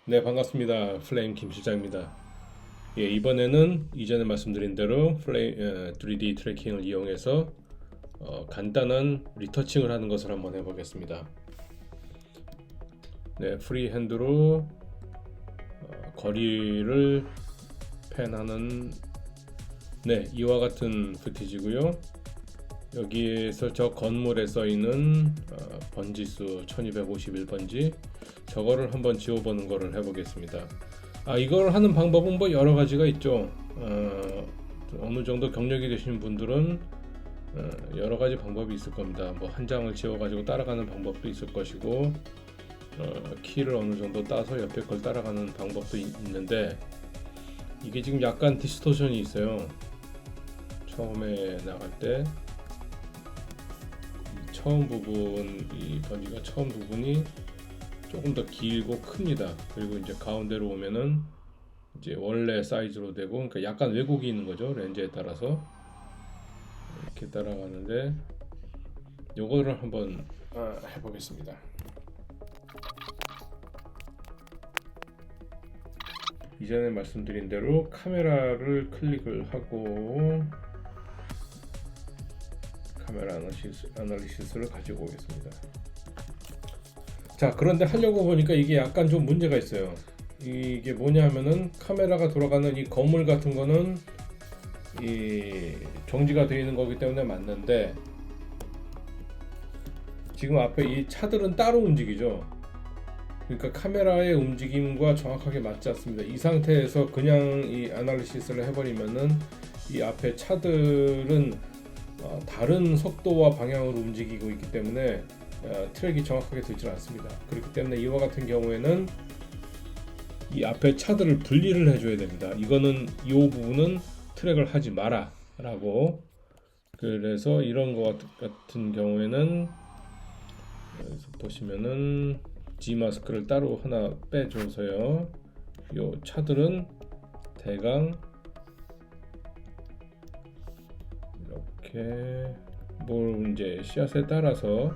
네, 반갑습니다. 플레임 김 실장입니다. 예, 이번에는 이전에 말씀드린 대로 3D 트래킹을 이용해서 간단한 리터칭을 하는 것을 한번 해보겠습니다. 네, 프리핸드로 거리를 펜하는 이와 같은 부티지고요. 여기에서 저 건물에 써 있는 번지수 1251번지 저거를 한번 지워보는 거를 해보겠습니다. 이걸 하는 방법은 뭐 여러 가지가 있죠. 어느 정도 경력이 되시는 분들은 여러 가지 방법이 있을 겁니다. 뭐 한 장을 지워가지고 따라가는 방법도 있을 것이고, 키를 어느 정도 따서 옆에 걸 따라가는 방법도 있는데, 이게 지금 약간 디스토션이 있어요. 처음에 나갈 때 처음 부분, 이 번지가 처음 부분이 조금 더 길고 큽니다. 그리고 이제 가운데로 오면은 이제 원래 사이즈로 되고, 그러니까 약간 왜곡이 있는 거죠. 렌즈에 따라서 이렇게 따라가는데, 요거를 한번 해보겠습니다. 이전에 말씀드린 대로 카메라를 클릭을 하고 카메라 아날리시스를 가지고 오겠습니다. 자, 그런데 하려고 보니까 이게 약간 좀 문제가 있어요. 이게 뭐냐 하면은 카메라가 돌아가는 이 건물 같은 거는 이 정지가 되어 있는 거기 때문에 맞는데, 지금 앞에 이 차들은 따로 움직이죠. 그러니까 카메라의 움직임과 정확하게 맞지 않습니다. 이 상태에서 그냥 이 아날리시스를 해버리면은 이 앞에 차들은 다른 속도와 방향으로 움직이고 있기 때문에 트랙이 정확하게 되질 않습니다. 그렇기 때문에 이와 같은 경우에는 이 앞에 차들을 분리를 해줘야 됩니다. 이거는 이 부분은 트랙을 하지 마라 라고. 그래서 이런 것 같은 경우에는 여기서 보시면은 G 마스크를 따로 하나 빼줘서요, 요 차들은 대강 이렇게 뭘 이제 씨앗에 따라서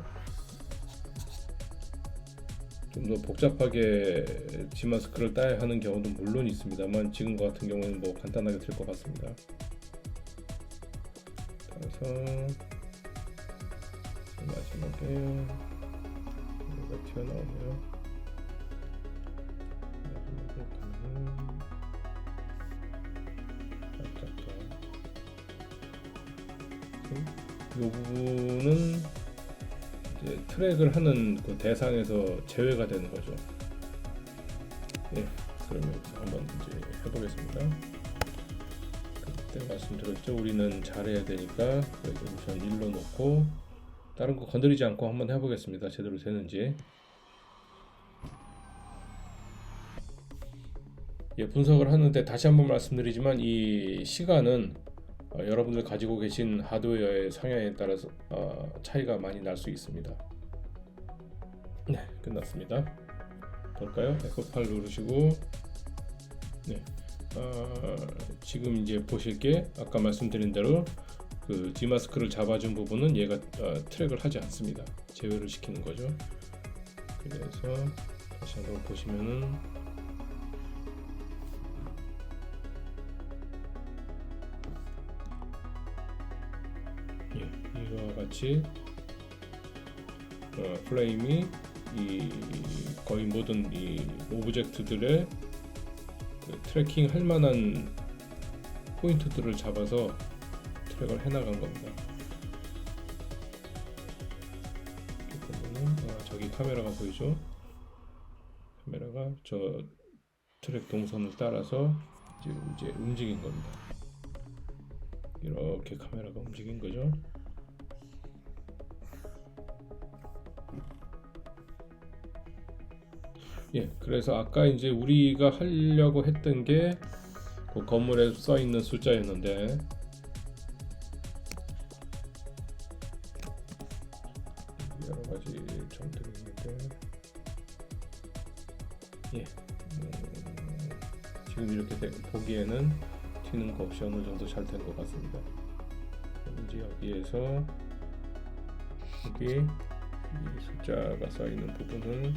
좀 더 복잡하게 G 마스크를 따야 하는 경우도 물론 있습니다만, 지금 같은 경우는 뭐 간단하게 될 것 같습니다. 그래서 마지막에 여기가 튀어나오네요. 마지막에 가면은 이 부분은 이제 트랙을 하는 그 대상에서 제외가 되는 거죠. 예, 그러면 여기서 한번 이제 해보겠습니다. 그때 말씀드렸죠. 우리는 잘해야 되니까 우선 1로 놓고 다른 거 건드리지 않고 한번 해보겠습니다. 제대로 되는지. 예, 분석을 하는데 다시 한번 말씀드리지만 이 시간은 여러분들 가지고 계신 하드웨어의 성향에 따라서 차이가 많이 날 수 있습니다. 네, 끝났습니다. 볼까요? F8 누르시고, 네, 지금 이제 보실 게 아까 말씀드린 대로 그 G마스크를 잡아준 부분은 얘가 트랙을 하지 않습니다. 제외를 시키는 거죠. 그래서 다시 한번 보시면은, 예, 이와 같이 프레임이 이 거의 모든 이 오브젝트들의 그 트래킹 할 만한 포인트들을 잡아서 트랙을 해나간 겁니다. 이렇게 보면은 저기 카메라가 보이죠? 카메라가 저 트랙 동선을 따라서 이제 움직인 겁니다. 이렇게 카메라가 움직인 거죠. 예, 그래서 아까 이제 우리가 하려고 했던 게 그 건물에 써 있는 숫자였는데, 여러 가지 점들이 있는데, 예, 지금 이렇게 보기에는 튀는 거 없이 어느 정도 잘 된 것 같습니다. 이제 여기에서 여기 이 숫자가 써 있는 부분은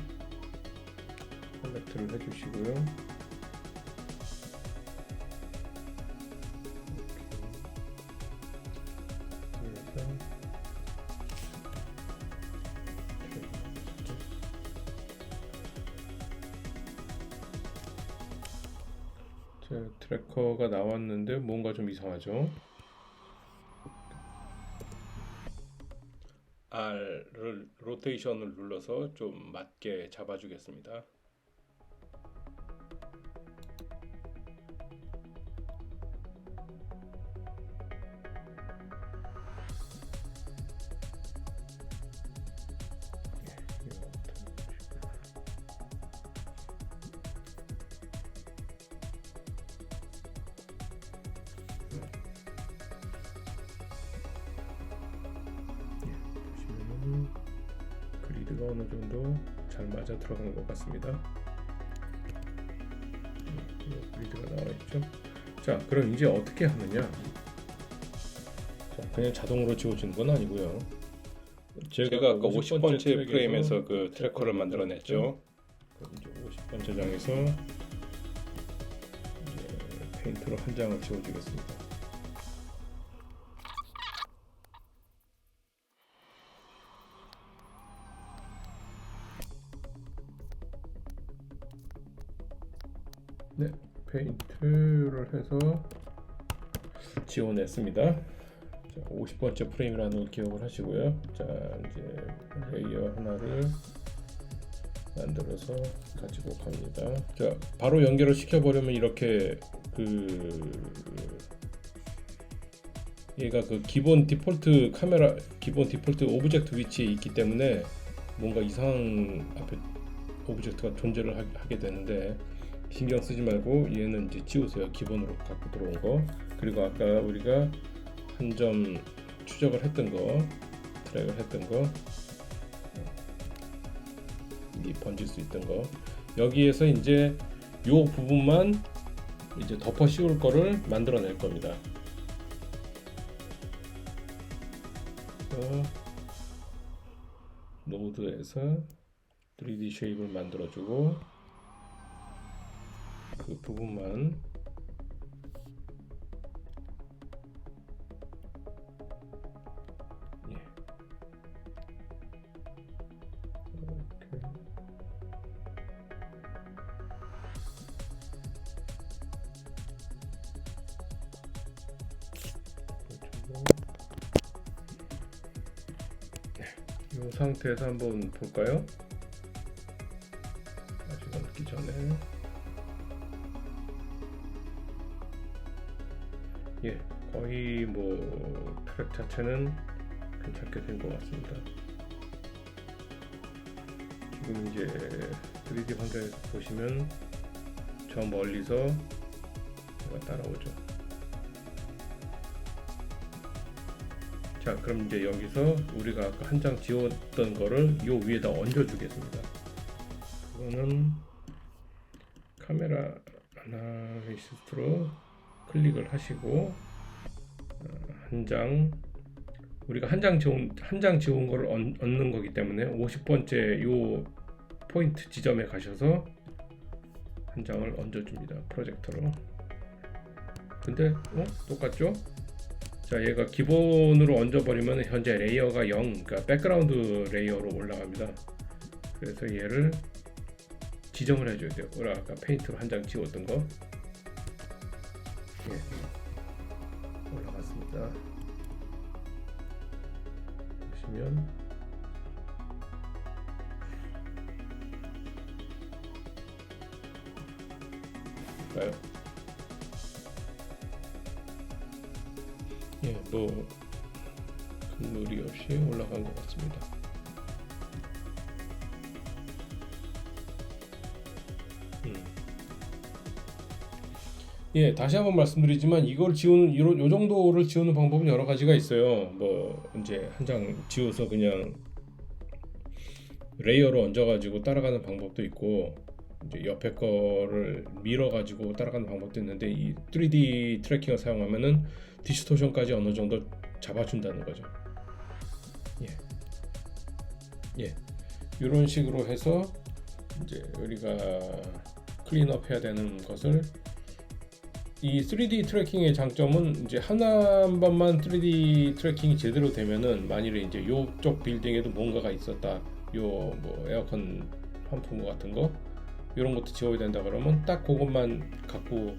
셀렉트를 해주시고요. 트래커가 나왔는데 뭔가 좀 이상하죠? R를 로테이션을 눌러서 좀 맞게 잡아주겠습니다. 그리드가 어느 정도 잘 맞아 들어간 것 같습니다. 그리드가 나와 있죠. 자, 그럼 이제 어떻게 하느냐? 자, 그냥 자동으로 지워지는 건 아니고요. 제가 아까 50번째 프레임에서 그 트래커를 만들어냈죠. 그럼 이제 50번째 장에서 이제 페인트로 한 장을 지워주겠습니다. 네, 페인트를 해서 지워냈습니다. 자, 50번째 프레임이라는 걸 기억을 하시고요. 자, 이제 레이어 하나를 만들어서 가지고 갑니다. 자, 바로 연결을 시켜버리면 이렇게 얘가 그 기본 디폴트 카메라, 기본 디폴트 오브젝트 위치에 있기 때문에 뭔가 이상한 앞에 오브젝트가 존재를 하게 되는데 신경 쓰지 말고 얘는 이제 지우세요. 기본으로 갖고 들어온 거. 그리고 아까 우리가 한 점 추적을 했던 거, 트랙을 했던 거, 이 번질 수 있던 거, 여기에서 이제 요 부분만 이제 덮어 씌울 거를 만들어낼 겁니다. 노드에서 3D 쉐입을 만들어주고 그 부분만 이 상태에서 한번 볼까요? 아직 얹기 전에 거의 뭐 트랙 자체는 괜찮게 된 것 같습니다. 지금 이제 3D 환경에서 보시면 저 멀리서 따라오죠. 자, 그럼 이제 여기서 우리가 아까 한 장 지웠던 거를 요 위에다 얹어 주겠습니다. 그거는 카메라 아나리시스로 클릭을 하시고 우리가 한 장 지운 거를 얹는 거기 때문에 50번째 요 포인트 지점에 가셔서 한 장을 얹어 줍니다. 프로젝터로. 근데 똑같죠? 자, 얘가 기본으로 얹어버리면 현재 레이어가 0, 그러니까 백그라운드 레이어로 올라갑니다. 그래서 얘를 지정을 해줘야 돼요. 우리가 아까 페인트로 한 장 지웠던 거. 올라갔습니다. 보시면 볼까요? 뭐 큰 무리 없이 올라간 것 같습니다. 다시 한번 말씀드리지만 이걸 지우는 요 정도를 지우는 방법은 여러 가지가 있어요. 뭐 이제 한 장 지워서 그냥 레이어로 얹어가지고 따라가는 방법도 있고, 이제 옆에 거를 밀어가지고 따라가는 방법도 있는데, 이 3D 트래킹을 사용하면은 디스토션까지 어느 정도 잡아준다는 거죠. 이런 식으로 해서 이제 우리가 클린업 해야 되는 것을, 이 3D 트래킹의 장점은 이제 한 번만 3D 트래킹이 제대로 되면은, 만일에 이제 요쪽 빌딩에도 뭔가가 있었다, 요 뭐 에어컨 환풍구 같은 거 이런 것도 지워야 된다 그러면 딱 그것만 갖고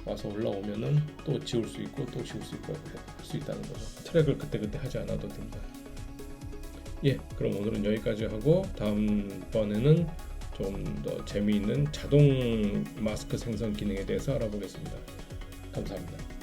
와서 올라오면은 또 지울 수 있고 또 지울 수 있고 할 수 있다는 거죠. 트랙을 그때그때 하지 않아도 됩니다. 예, 그럼 오늘은 여기까지 하고 다음번에는 좀 더 재미있는 자동 마스크 생성 기능에 대해서 알아보겠습니다. 감사합니다.